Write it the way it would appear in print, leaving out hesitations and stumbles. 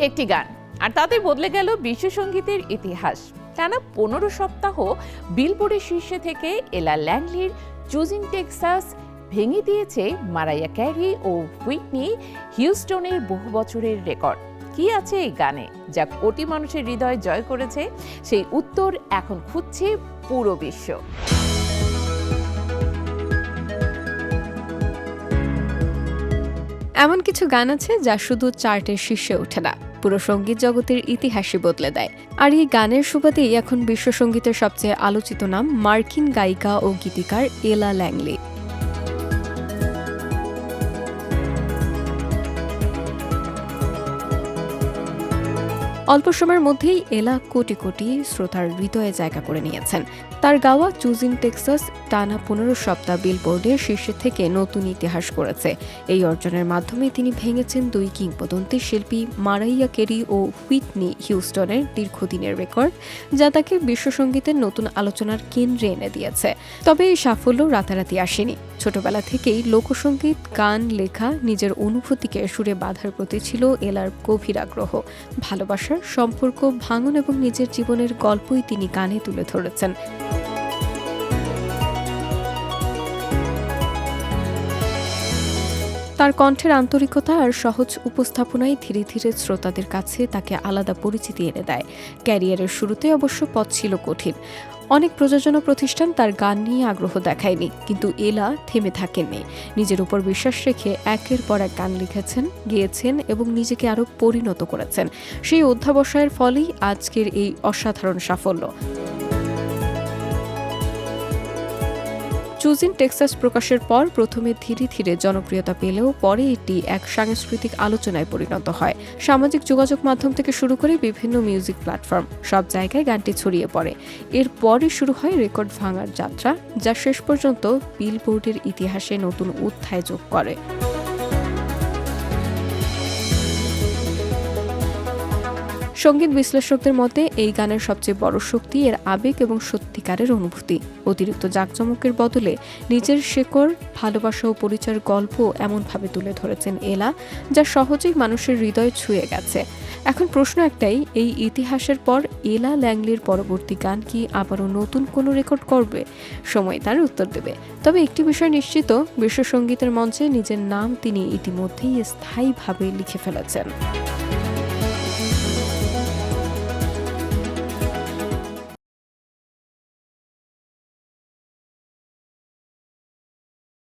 একটি গান আর তাতে বদলে গেল বিশ্বসঙ্গীতের ইতিহাস। টানা 15 সপ্তাহ বিলবোর্ডের শীর্ষে থেকে এলা ল্যাংলির চুজিং টেক্সাস ভেঙে দিয়েছে মারাইয়া ক্যারি ও হুইটনি হিউস্টনের বহু বছরের রেকর্ড। কি আছে এই গানে যা কোটি মানুষের হৃদয় জয় করেছে? সেই উত্তর এখন খুঁজছে পুরো বিশ্ব। এমন কিছু গান আছে যা শুধু চার্টের শীর্ষে ওঠে না, পুরো সঙ্গীত জগতের ইতিহাসই বদলে দেয়। আর এই গানের সুবাদেই এখন বিশ্ব সঙ্গীতের সবচেয়ে আলোচিত নাম মার্কিন গায়িকা ও গীতিকার এলা ল্যাংলি। অল্প সময়ের মধ্যেই এলা কোটি কোটি শ্রোতার হৃদয়ে জায়গা করে নিয়েছেন। তার গাওয়া চুজিং টেক্সাস টানা 15 সপ্তাহ বিলবোর্ডের শীর্ষে থেকে নতুন ইতিহাস করেছে। এই অর্জনের মাধ্যমে তিনি ভেঙেছেন দুই কিংবদন্তি শিল্পী মারাইয়া ক্যারি ও হুইটনি হিউস্টনের দীর্ঘদিনের রেকর্ড, যা তাকে বিশ্বসঙ্গীতের নতুন আলোচনার কেন্দ্রে এনে দিয়েছে। তবে এই সাফল্য রাতারাতি আসেনি। ছোটবেলা থেকেই লোকসঙ্গীত, গান লেখা, নিজের অনুভূতিকে সুরে বাঁধার প্রতি ছিল এলার গভীর আগ্রহ। ভালোবাসার সম্পর্ক, ভাঙন এবং নিজের জীবনের গল্পই তিনি গানে তুলে ধরেছেন। তার কণ্ঠের আন্তরিকতা আর সহজ উপস্থাপনায় ধীরে ধীরে শ্রোতাদের কাছে তাকে আলাদা পরিচিতি এনে দেয়। ক্যারিয়ারের শুরুতে অবশ্য পথ ছিল কঠিন। অনেক প্রযোজনা প্রতিষ্ঠান তার গান নিয়ে আগ্রহ দেখায়নি, কিন্তু এলা থেমে থাকেননি। নিজের উপর বিশ্বাস রেখে একের পর এক গান লিখেছেন, গেয়েছেন এবং নিজেকে আরও পরিণত করেছেন। সেই অধ্যাবসায়ের ফলেই আজকের এই অসাধারণ সাফল্য। চুজিং টেক্সাস প্রকাশের পর প্রথমে ধীরে ধীরে জনপ্রিয়তা পেলেও পরে এটি এক সাংস্কৃতিক আলোচনায় পরিণত হয়। সামাজিক যোগাযোগ মাধ্যম থেকে শুরু করে বিভিন্ন মিউজিক প্ল্যাটফর্ম, সব জায়গায় গানটি ছড়িয়ে পড়ে। এরপরই শুরু হয় রেকর্ড ভাঙার যাত্রা, যা শেষ পর্যন্ত বিলবোর্ডের ইতিহাসে নতুন অধ্যায় যোগ করে। সঙ্গীত বিশ্লেষকদের মতে এই গানের সবচেয়ে বড় শক্তি এর আবেগ এবং সত্যিকারের অনুভূতি। অতিরিক্ত জাঁকজমকের বদলে নিজের শেকড়, ভালোবাসা ও পরিচয়ের গল্প এমনভাবে তুলে ধরেছেন এলা, যা সহজেই মানুষের হৃদয় ছুঁয়ে গেছে। এখন প্রশ্ন একটাই, এই ইতিহাসের পর এলা ল্যাংলির পরবর্তী গান কি আবারও নতুন কোনো রেকর্ড করবে? সময় তার উত্তর দেবে। তবে একটি বিষয় নিশ্চিত, বিশ্বসঙ্গীতের মঞ্চে নিজের নাম তিনি ইতিমধ্যেই স্থায়ীভাবে লিখে ফেলেছেন।